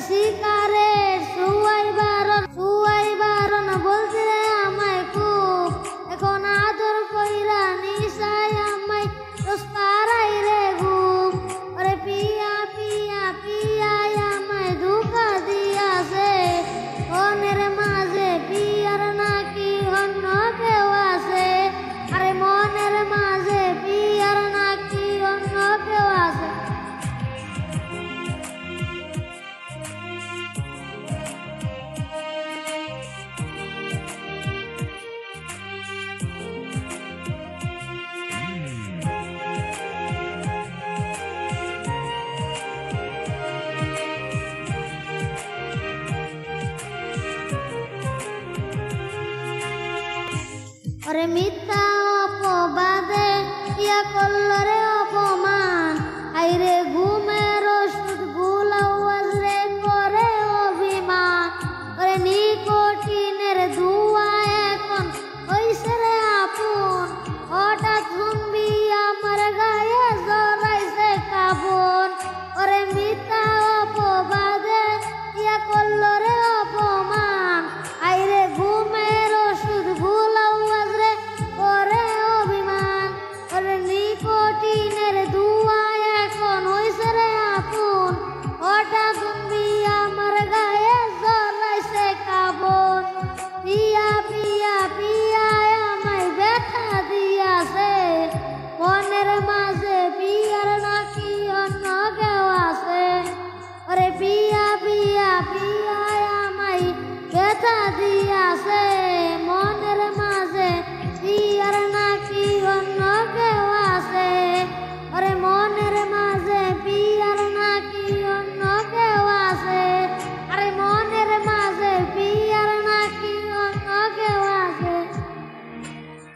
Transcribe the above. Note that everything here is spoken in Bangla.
শিকারের সুয়াই বারণ বলছে আমায় খুব এখন আদর কইরা নিশায় আমায় রোজ পারাই রে ঘুম ওরে পিয়া পিয়া পিয়াই আমায় ধোঁকা দিয়াছে মনের মাঝে পিয়ার নাকি অন্য কেউ আছে আরে মনের মাঝে পিয়ার নাকি অন্য কেউ আছে ওরে মিথ্যা অপবাদে ইয়া করল রে